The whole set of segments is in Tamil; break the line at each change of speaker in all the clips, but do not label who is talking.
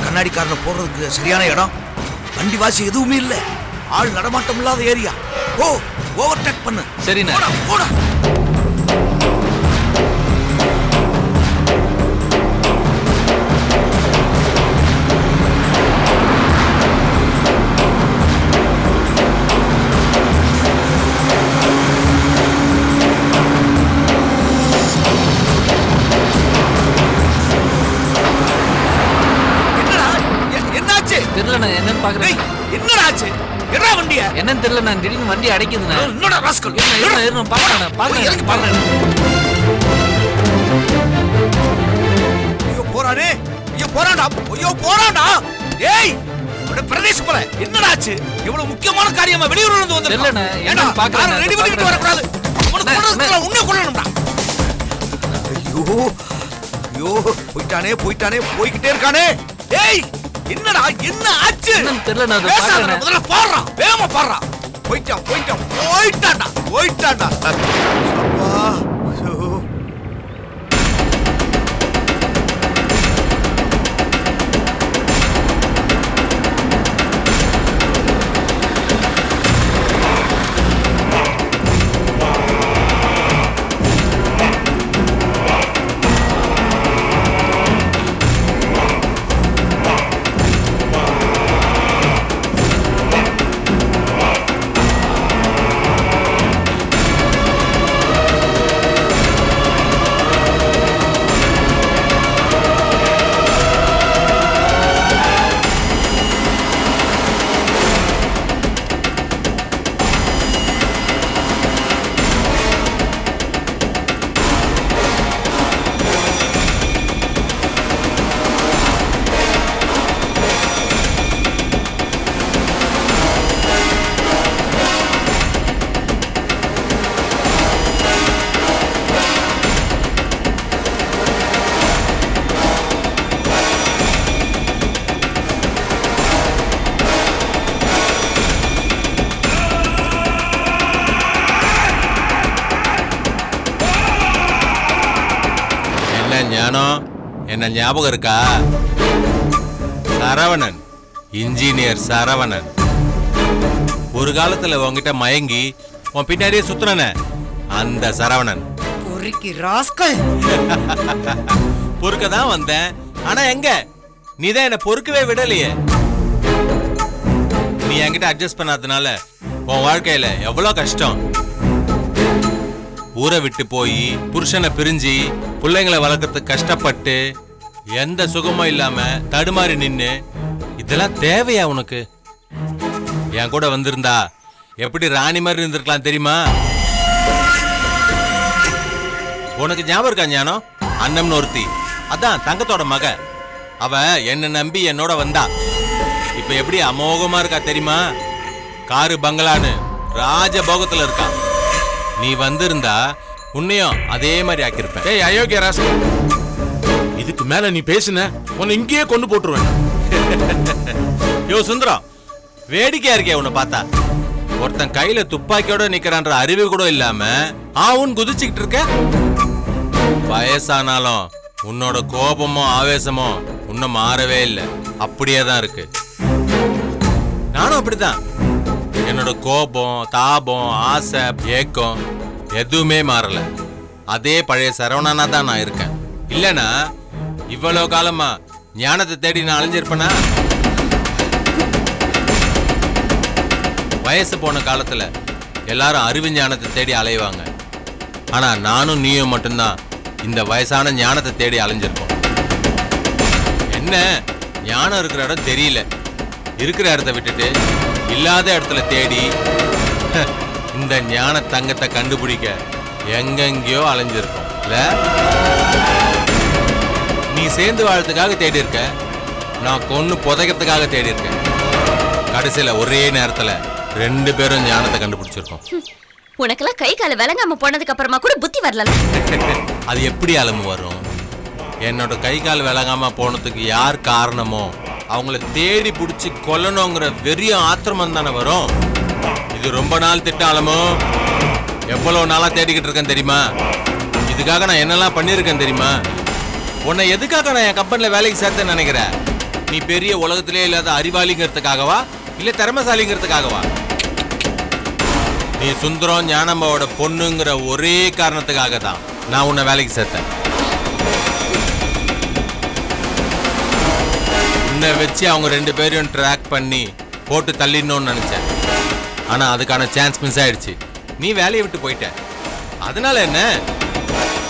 கண்ணாடிக்காரனை போடுறதுக்கு சரியான இடம். வண்டி வாசி எதுவுமே இல்ல, ஆள் நடமாட்டம் இல்லாத ஏரியா. ஓ, ஓவர்டேக் பண்ணு.
சரிண்ணா.
போடா.
என்னன்னு பாக்குறேன்.
என்னடா ஆச்சு? என்னடா வண்டியா?
என்னன்னு தெரியல, நான் திடீர்னு வண்டி அடைக்குதுண்ணா.
என்னடா ராஸ்கல்?
பாக்குறேன் பாக்குறேன்.
ஐயோ போறானே, ஐயோ போறான்டா, ஐயோ போறான்டா. ஏய் உட பிரதேஷ் போல என்னடா ஆச்சு? இவ்வளவு முக்கியமான காரியமா வெளியூர்ல இருந்து வந்திருக்கா?
தெரியலண்ணா, என்னன்னு பாக்குறேன்.
ரெடி பண்ணிட்டு வர கூடாது. உன்னை கொல்றதுக்கு உன்னை கொல்லணும்டா. ஐயோ ஐயோ போயிட்டானே போய்கிட்டே இருக்கானே. ஏய் என்னடா என்ன ஆச்சு?
என்னன்னு தெரியல, நான் பாக்குறேன்.
முதல்ல பாறா, வேகமா பாறா. போயிட்டான்டா. அப்பா
என்ன ஞாபகம் இருக்கா? சரவணன், இன்ஜினியர் சரவணன். ஒரு காலத்துல உன்கிட்ட மயங்கி உன் பின்னாடியே சுத்துறன அந்த சரவணன். பொறுக்க தான் வந்தேன், ஆனா எங்க நீதான் என்ன பொறுக்கவே விடலையே. நீ என்கிட்ட அட்ஜஸ்ட் பண்ணாதனால உன் வாழ்க்கையில எவ்வளவு கஷ்டம். ஊரை விட்டு போய் புருஷனை பிரிஞ்சு பிள்ளைங்களை வளர்க்கறதுக்கு கஷ்டப்பட்டு எந்த சுகமும் இல்லாம தடுமாறி நின்னு, இதெல்லாம் தேவையா உனக்கு? என் கூட வந்திருந்தா எப்படி ராணி மாதிரி இருந்திருக்கலாம் தெரியுமா? உனக்கு ஞாபகம் இருக்கா ஞானம்? அண்ணம்னு ஒருத்தி, அதான் தங்கத்தோட மக. அவ என்ன நம்பி என்னோட வந்தா. இப்ப எப்படி அமோகமா இருக்கா தெரியுமா? காரு பங்களான்னு ராஜபோகத்துல இருக்கா. நீ வந்திருந்தா உன்னையும் அதே மாதிரி ஆக்கியிருப்பேன்.
ஏய் அயோக்கிய ராஸ்கல், இதுக்கு மேல நீ பேசுன உன்னை இங்கேயே கொண்டு போட்டுருவேன்.
யோ சுந்தரம், வேடிக்கையா இருக்கே உன்னை பார்த்தா. ஒருத்தன் கையில துப்பாக்கியோட நிக்கிறான்ற அறிவு கூட இல்லாம ஆவுன்னு குதிச்சுக்கிட்டு இருக்க. வயசானாலும் உன்னோட கோபமும் ஆவேசமும் இன்னும் மாறவே இல்லை, அப்படியே தான் இருக்கு. நானும் அப்படிதான். என்னோட கோபம், தாபம், ஆசை, ஏக்கம் எதுவுமே மாறல. அதே பழைய சரவணனா தான் நான் இருக்கேன். இல்லனா இவ்வளவு காலமா ஞானத்தை தேடி நான் அலைஞ்சிருப்பேனா? வயசு போன காலத்துல எல்லாரும் அறிவு ஞானத்தை தேடி அலைவாங்க. ஆனா நானும் நீயும் மட்டும்தான் இந்த வயசான ஞானத்தை தேடி அலைஞ்சிருக்கோம். என்ன ஞானம் இருக்கிற இடம் தெரியல, இருக்கிற இடத்த விட்டுட்டு இல்லாத இடத்துல தேடி இந்த ஞான தங்கத்தை கண்டுபிடிக்க எங்கெங்கயோ அலைஞ்சிருக்கோம். இல்ல நீ சேர்ந்து வாழறதுக்காக தேடி இருக்க, நான் கொன்னு புதைக்கிறதுக்காக தேடி இருக்கேன். கடைசியில ஒரே நேரத்துல 2 பேரும் ஞானத்தை கண்டுபிடிச்சிருக்கோம்.
உனக்கெல்லாம் கை கால விளங்காம போனதுக்கு அப்புறமா கூட புத்தி வரல.
அது எப்படி அலம்பு வரும்? என்னோட கை கால் விளங்காம போனதுக்கு யார் காரணமோ அவங்கள தேடி பிடிச்சி கொல்லணுங்கிற வெறிய ஆத்திரமம் தானே வரும். இது ரொம்ப நாள் திட்டாலமோ, எவ்வளவு நாளா தேடிக்கிட்டு இருக்கேன் தெரியுமா? இதுக்காக நான் என்னெல்லாம் பண்ணிருக்கேன் தெரியுமா? உன்னை எதுக்காக நான் என் கம்பெனில வேலைக்கு சேர்த்தேன்னு நினைக்கிறேன்? நீ பெரிய உலகத்திலே இல்லாத அறிவாளிங்கிறதுக்காகவா இல்ல திறமைசாலிங்கிறதுக்காகவா? நீ சுந்தரம் ஞானம்மாவோட பொண்ணுங்கிற ஒரே காரணத்துக்காக தான் நான் உன்னை வேலைக்கு சேர்த்தேன். உன்னை வச்சு அவங்க 2 பேரையும் ட்ராக் பண்ணி போட்டு தள்ளிடணும்னு நினைச்சேன். ஆனா அதுக்கான சான்ஸ் மிஸ் ஆயிடுச்சு. நீ வேலையை விட்டு போயிட்ட. அதனால என்ன,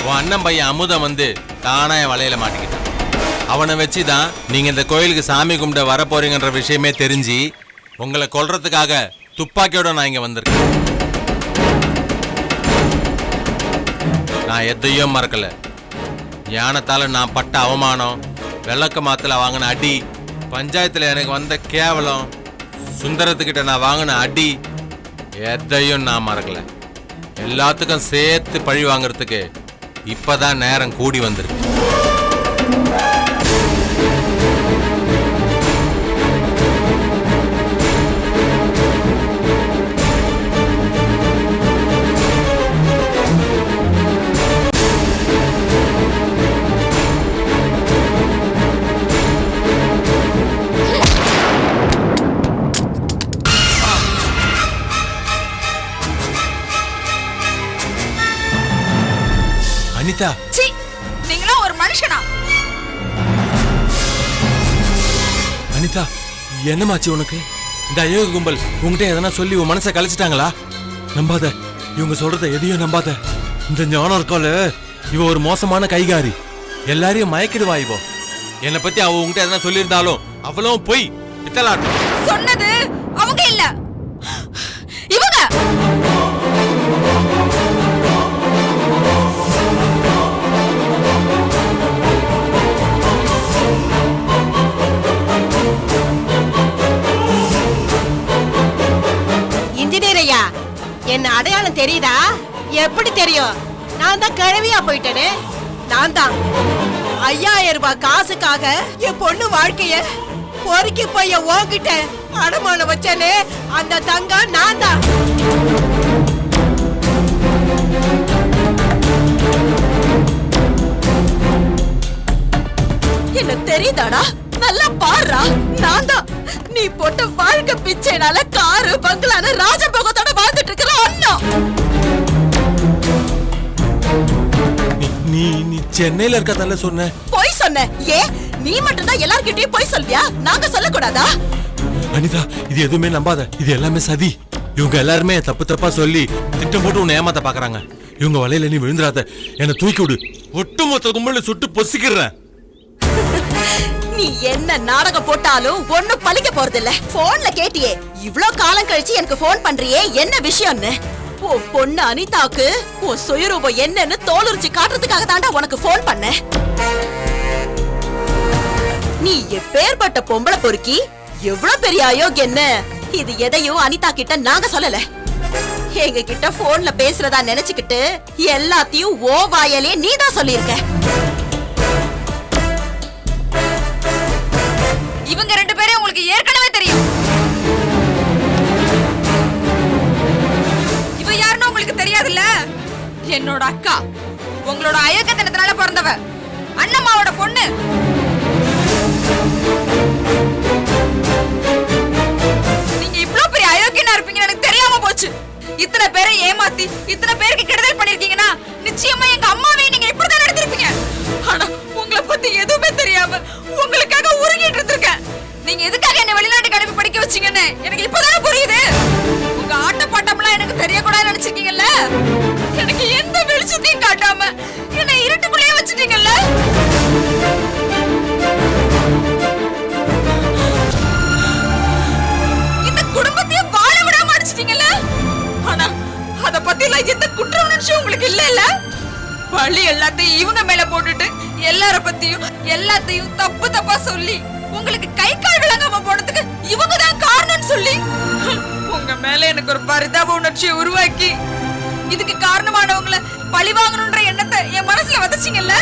உன் அண்ணன் பையன் அமுதம் வந்து தானா என் வலையில மாட்டிக்கிட்டான். அவனை வச்சுதான் நீங்க இந்த கோயிலுக்கு சாமி கும்பிட வர போறீங்கன்ற விஷயமே தெரிஞ்சு உங்களை கொல்றதுக்காக துப்பாக்கியோட நான் இங்க வந்திருக்கேன். நான் எதையும் மறக்கல. ஞானத்தால நான் பட்ட அவமானம், வெள்ளக்க மாத்துல வாங்கின அடி, பஞ்சாயத்துல எனக்கு வந்த கேவலம், சுந்தரத்துக்கிட்ட நான் வாங்கின அடி, எதையும் நான் மறக்கல. எல்லாத்துக்கும் சேர்த்து பழி வாங்குறதுக்கு இப்பதான் நேரம் கூடி வந்திருக்கு. அனிதா,
நீங்களா ஒரு மனுஷனா?
அனிதா, என்னமாச்சு உனக்கு? இந்த அயோக கும்பல் உங்ககிட்ட எதனா சொல்லி உன் மனசை கழிச்சிட்டாங்களா? நம்பாத, இவங்க சொல்றத எதையும் நம்பாத. இந்த ஞானம் இருக்கால, இவ ஒரு மோசமான கைகாரி, எல்லாரையும் மயக்கிடுவா. இவோ என்னை பத்தி அவ உங்ககிட்ட எதனா சொல்லியிருந்தாலும் அவ்வளவும் போய் பித்தலாட்டம்.
சொன்னது அவங்க இல்ல, இவங்க.
என்ன அடையாளம் தெரியுதா? எப்படி தெரியும்? நான் தான் கிழவியா போயிட்டேனே. நான் தான் 5000 ரூபாய் காசுக்காக என் பொண்ணு வாழ்க்கைய பொறுக்கி போய் ஓங்கிட்ட அடமான வச்சனே. அந்த தங்கம் நான் தான்.
என்ன தெரியுதாடா? நல்லா பாருடா, நான் தான் நீ போட்ட வாழ்க்கை பிச்சைனால காரு பங்களான ராஜபோகத்தோட வாழ்ந்துட்டு இருக்கிற அண்ணா.
நீ சென்னையில இருக்கதால சொன்ன.
போய் சொன்ன? ஏ, நீ மட்டும் தான் எல்லார்கிட்டயும் போய் சொல்வியா? நாங்க சொல்லக்கூடாதா?
அனிதா, இது எதுவுமே நம்பாத. இது எல்லாமே சதி. இவங்க எல்லாருமே தப்பு தப்பா சொல்லி திட்டம் போட்டு உன்னை ஏமாத்த பாக்குறாங்க. இவங்க வலையில நீ விழுந்துடாத. என்ன தூக்கி விடு. ஒட்டுமொத்த கும்பல சுட்டு பொசிக்கிறேன்.
நீ என்ன நாடகம் போட்டாலும் ஒண்ணும் பலிக்க போறது இல்ல. போன்ல கேட்டியே, இவ்ளோ காலம் கழிச்சு எனக்கு போன் பண்றியே, என்ன விஷயம்னு? உன் பொண்ணு அனிதாக்கு உன் சுயரூபம் என்னன்னு தோலுரிச்சு காட்டுறதுக்காக தாண்டா உனக்கு போன் பண்ண. நீ எப்பேற்பட்ட பொம்பளை பொறுக்கி, எவ்வளவு பெரிய அயோக்கியன்னு இது எதையும் அனிதா கிட்ட நாங்க சொல்லல. எங்க கிட்ட போன்ல பேசுறதா நினைச்சுக்கிட்டு எல்லாத்தையும் ஓ வாயாலே நீதான் சொல்லியிருக்க. இவங்க 2 பேரும் உங்களுக்கு ஏற்கனவே தெரியும். இவ யாருன்னு உங்களுக்கு தெரியாதுல்ல? என்னோட அக்கா, உங்களோட அயோக்கியத்தனத்தினால பிறந்தவ, அண்ணம்மாவோட பொண்ணு.
இத்தனை பேரை ஏமாத்தி இத்தனை பேருக்கு கெடுதல் பண்ணிருக்கீங்கன்னா நிச்சயமா எங்க அம்மாவை நீங்க இப்படிதான் நடத்திருப்பீங்க. ஆனா உங்களை பத்தி எதுவுமே தெரியாம உங்களுக்காக உருகிட்டு இருந்திருக்கேன். நீங்க எதுக்காக என்ன வெளிநாட்டுக்கு அனுப்பி படிக்க வச்சீங்கன்னு எனக்கு இப்பதானே புரியுது. உங்க ஆட்ட பாட்டம்லாம் எனக்கு தெரியக்கூடாதுன்னு நினைச்சிருக்கீங்கல்ல. எனக்கு எந்த வெளிச்சத்தையும் காட்டாம என்ன இருட்டுக்குள்ளேயே வச்சுட்டீங்கல்ல. இந்த குடும்பத்தையும் வாழ விடாம அடிச்சிட்டீங்கல்ல. ஆனா அத பத்தி எல்லாம் எந்த குற்ற உணர்ச்சியும் உங்களுக்கு இல்ல. பழி எல்லாத்தையும் இவங்க மேல போட்டுட்டு எல்லாத்தையும் தப்பு தப்பா சொல்லி உங்களுக்கு கை கால் விளங்காம போனதுக்கு இவங்க தான் காரணம்னு சொல்லி உங்க மேல எனக்கு ஒரு பரிதாப உணர்ச்சியை உருவாக்கி இதுக்கு காரணமானவங்கள பழி வாங்கணும்ன்ற எண்ணத்தை என் மனசுல வதச்சிங்கல்ல.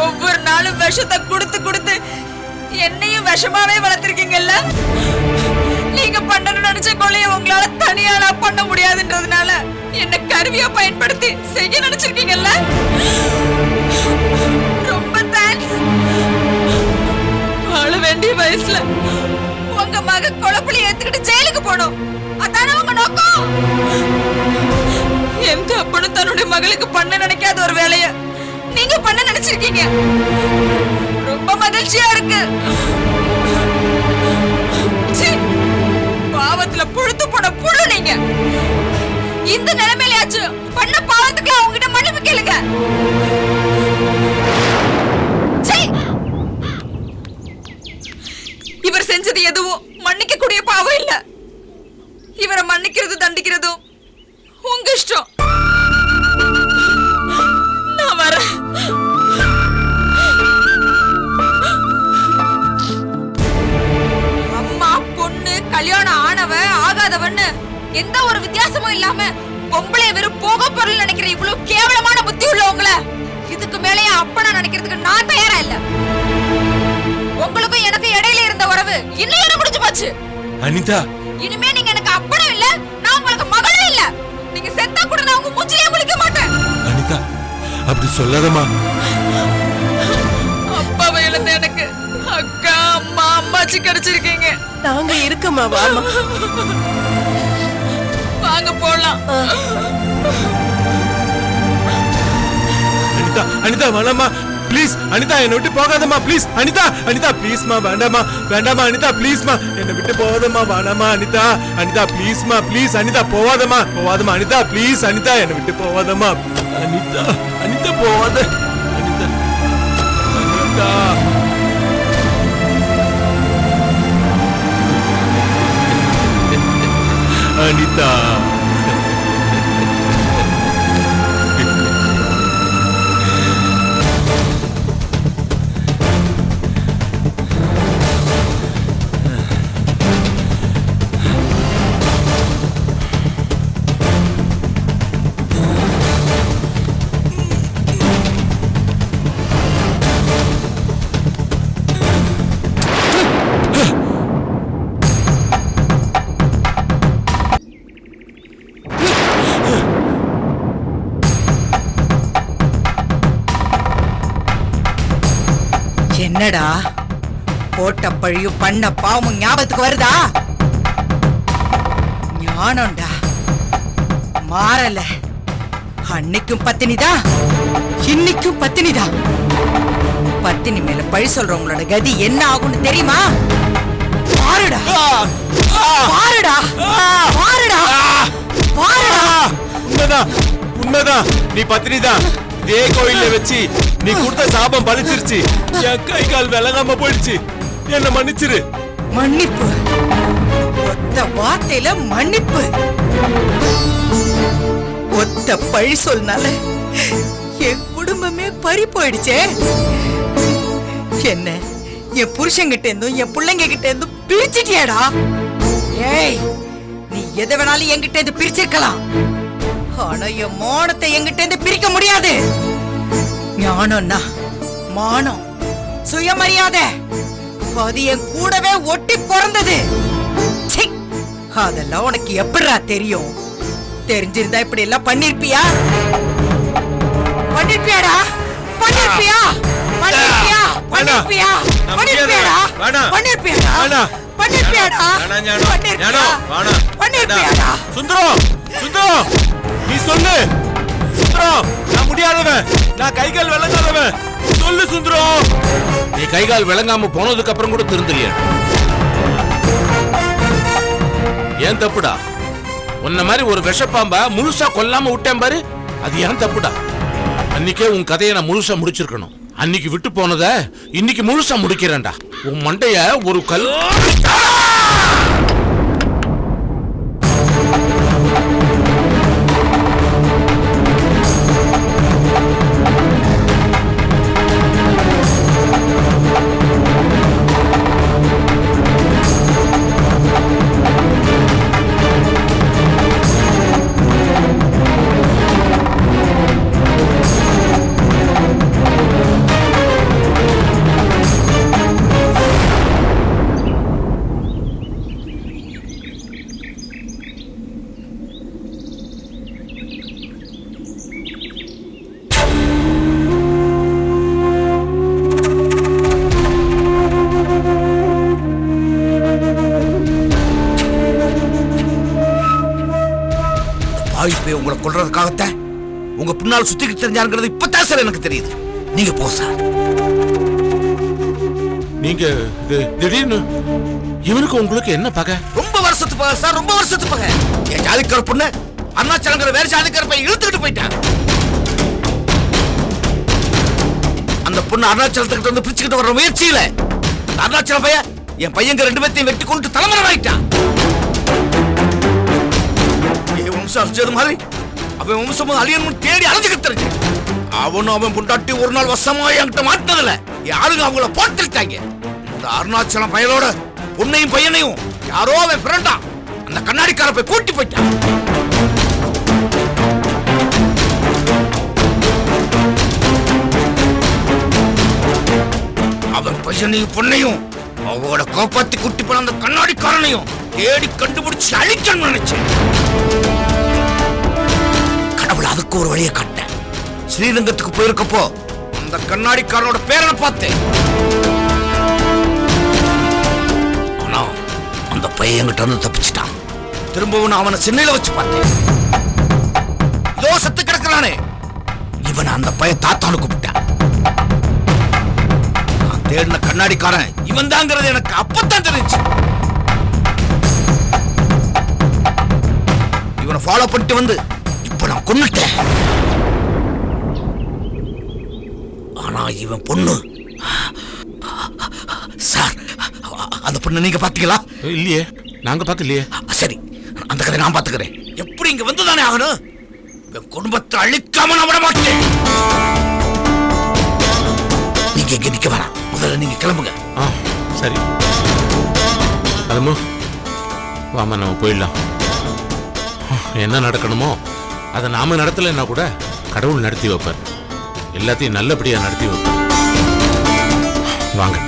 ஒவ்வொரு நாளும் விஷத்தை கொடுத்து என்னையும் விஷமாவே வளர்த்திருக்கீங்கல்ல. நீங்க பண்ணணும்னு நினைச்ச கொலையை உங்களால தனியாளா பண்ண முடியாதுன்றதுனால என்ன கருவியா பயன்படுத்தி செய்ய நினைச்சிருக்கீங்கல்ல. ரொம்ப தேங்க்ஸ். வாழ வேண்டிய வயசுல உங்க மக கொலைப்புலி ஏத்துக்கிட்டு ஜெயிலுக்கு போனோம். அதானே உங்க நோக்கம். எந்த அப்பனும் தன்னுடைய மகளுக்கு பண்ண நினைக்காத ஒரு வேலைய நீங்க பண்ண நினைச்சிருக்கீங்க. ரொம்ப மகிழ்ச்சியா இருக்கு. பாவத்துல புழுத்து போன புழு நீங்க. இந்த நிலைமையிலாச்சு பண்ண பாவத்துக்கு அவங்ககிட்ட மன்னிப்பு கேளுங்க. இவர் செஞ்சது எதுவும் மன்னிக்க கூடிய பாவம் இல்ல. இவரை மன்னிக்கிறது தண்டிக்கிறதும் உங்க இஷ்டம். நான் வரேன். அம்மா பொண்ணு கல்யாணம் ஆனவ ஆகாதவன்னு எந்த ஒரு வித்தியாசமும் இல்லாம பொம்பளை வெறும் போக பொருள் நினைக்கிற இவ்வளவு கேவலமான புத்தி உள்ளவங்கள இதுக்கு மேலேயே அப்பனா நினைக்கிறதுக்கு நான் தயாரா இல்ல. உங்களுக்கும் எனக்கு இடையில இருந்த உறவு இன்னும் முடிஞ்சு போச்சு.
அனிதா,
இனிமே நீங்க எனக்கு அப்பனும் இல்ல, நான் உங்களுக்கு மகளும் இல்ல. நீங்க செத்தா கூட நான் உங்க மூஞ்சிலே முழிக்க மாட்டேன்.
அனிதா அப்படி சொல்லாதம்மா.
அப்பாவை இழந்த எனக்கு அக்கா அம்மா அம்மாச்சி கிடைச்சிருக்கீங்க.
நாங்க இருக்கமா வாமா.
வாங்க போலாம்.
அனிதா, அனிதா வேணாமா ப்ளீஸ். அனிதா என்னை விட்டு போகாதம்மா ப்ளீஸ். அனிதா, அனிதா ப்ளீஸ்மா. வேண்டாமா வேண்டாமா அனிதா ப்ளீஸ்மா. என்னை விட்டு போகாதம்மா. வேணாமா அனிதா. அனிதா ப்ளீஸ்மா ப்ளீஸ். அனிதா போவாதம்மா போவாதம்மா. அனிதா ப்ளீஸ். அனிதா என்னை விட்டு போவாதம்மா. அனிதா, அனிதா போவாத. அனிதா, அனிதா. அனிதா
என்னடா போட்ட பழியும் பண்ண பாவமும் ஞாபகத்துக்கு வருதா? ஞானம்டா மாறல. அன்னைக்கும் பத்தினிதான், இன்னைக்கும் பத்தினிதான். பத்தினி மேல பழி சொல்றவங்களோட கதி என்ன ஆகும்னு தெரியுமா? பாருடா பாருடா பாருடா பாருடா.
உண்மைதான் உண்மைதான். நீ பத்தினிதான். இதே கோயில்ல வச்சு நீ கொடுத்த சாபம் பழிச்சிருச்சு. என் கை கால் விளங்காம போயிடுச்சு. என்ன மன்னிச்சிரு.
மன்னிப்பு? ஒத்த வார்த்தையில மன்னிப்பு? ஒத்த பழி சொல்னால என் குடும்பமே பறி போயிடுச்சே. என்ன என் புருஷங்கிட்ட இருந்தும் என் பிள்ளைங்க கிட்ட இருந்தும் பிரிச்சிட்டியாடா? ஏய், நீ எதை வேணாலும் என்கிட்ட இருந்து பிரிச்சிருக்கலாம். ஆனா என் மானத்தை என்கிட்ட இருந்து பிரிக்க முடியாது. ஞானம்னா மானம், சுயமரியாதை, அது என் கூடவே ஒட்டி பிறந்தது. அதெல்லாம் உனக்கு எப்படிடா தெரியும்? தெரிஞ்சிருந்தா இப்படி எல்லாம் பண்ணிருப்பியா? பண்ணிருப்பியாடா? பண்ணிருப்பியா? பண்ணிருப்பியா? பண்ணிருப்பியா? பண்ணிருப்பியாடா? பண்ணிருப்பியாடா? பண்ணிருப்பியாடா
வேணாம் ஞானம்.
பண்ணிருப்பியா?
ஞானம், வேணாம்.
பண்ணிருப்பியாடா
சுந்தரம் சுந்தரம் நீ சொல்லு சுந்தரம். நான் முடியாதவன், நான் கைகால் விளங்காதவன். சொல்லு சுந்தரம்.
நீ கைகால் விளங்காம போனதுக்கு அப்புறம் கூட திருந்தலையா? ஏன் தப்புடா? உன்ன மாதிரி ஒரு விஷப்பாம்பா முழுசா கொல்லாம விட்டேன் பாரு, அது ஏன் தப்புடா? அன்னைக்கே உன் கதையை நான் முழுசா முடிச்சிருக்கணும். அன்னைக்கு விட்டு போனத இன்னைக்கு முழுசா முடிக்கிறேன்டா. உன் மண்டைய ஒரு கல்.
வாய்ப்பே உங்களை கொல்றதுக்காகத்தான் உங்க பின்னால் சுத்திக்கிட்டு தெரிஞ்சாங்கிறது இப்பதான் சார் எனக்கு தெரியுது. நீங்க போ சார்.
நீங்க திடீர்னு இவனுக்கு உங்களுக்கு என்ன பகை?
ரொம்ப வருஷத்து பகை சார், ரொம்ப வருஷத்து பகை. என் ஜாதிக்கார பொண்ணு அருணாச்சலங்கிற வேற ஜாதிக்கார பையன் இழுத்துக்கிட்டு போயிட்டான். அந்த பொண்ணு அருணாச்சலத்துக்கிட்ட வந்து பிரிச்சுக்கிட்டு வர முயற்சியில அருணாச்சல பையன் என் பையங்க 2 பேர்த்தையும் வெட்டி கொண்டு தலைமறை ஆயிட்டான். மாதிரி அவன் வம்சம் அழியணும் தேடி அலைஞ்சுக்கிட்டு அவனும் அவன் பொண்டாட்டி ஒரு நாள் வசமா என்கிட்ட மாட்டினதில்ல. யாருங்க அவங்கள போட்டுட்டாங்க. இந்த அருணாச்சலம் பயலோட பொண்ணையும் பையனையும் யாரோ அவன் பிறண்டா அந்த கண்ணாடிக்கார போய் கூட்டி போயிட்டான். அவன் பையனையும் பொண்ணையும் அவளோட காப்பாத்தி கூட்டி போன அந்த கண்ணாடிக்காரனையும் தேடி கண்டுபிடிச்சு அழிக்கணும்னு நினைச்சேன். அதுக்கு ஒரு வழியை காட்டேன். ஸ்ரீரங்கத்துக்கு போயிருக்கப்போ அந்த கண்ணாடிக்காரனோட பேரனை பார்த்தேன். ஆனா அந்த பையன் என்கிட்ட வந்து தப்பிச்சிட்டான். திரும்பவும் அவனை சென்னையில வச்சு பார்த்தேன். இதோ செத்து கிடக்கிறானே, இவனை அந்த பையன் தாத்தானு கூப்பிட்டான். நான் தேடின கண்ணாடிக்காரன் இவன் தாங்கிறது எனக்கு அப்பத்தான் தெரிஞ்சு. இவனை ஃபாலோ பண்ணிட்டு வந்து நான் கொன்னுட்டேன். ஆனா இவன் பொண்ணு சார், அந்த பொண்ணு நீங்க பாத்தீங்களா?
இல்லையே, நாங்க பாக்கலையே.
சரி, அந்த கதை நான் பாத்துக்கிறேன். எப்படி இங்க வந்துதானே ஆகணும். என் குடும்பத்தை அழிக்காம நான் விட மாட்டேன். நீங்க இங்க நிக்க வேணாம், முதல்ல நீங்க கிளம்புங்க.
சரி அதுமோ வாமா, நம்ம போயிடலாம். என்ன நடக்கணுமோ அதை நாம நடத்தலைன்னா கூட கடவுள் நடத்தி வைப்பார். எல்லாத்தையும் நல்லபடியா நடத்தி வைப்பார். வாங்க.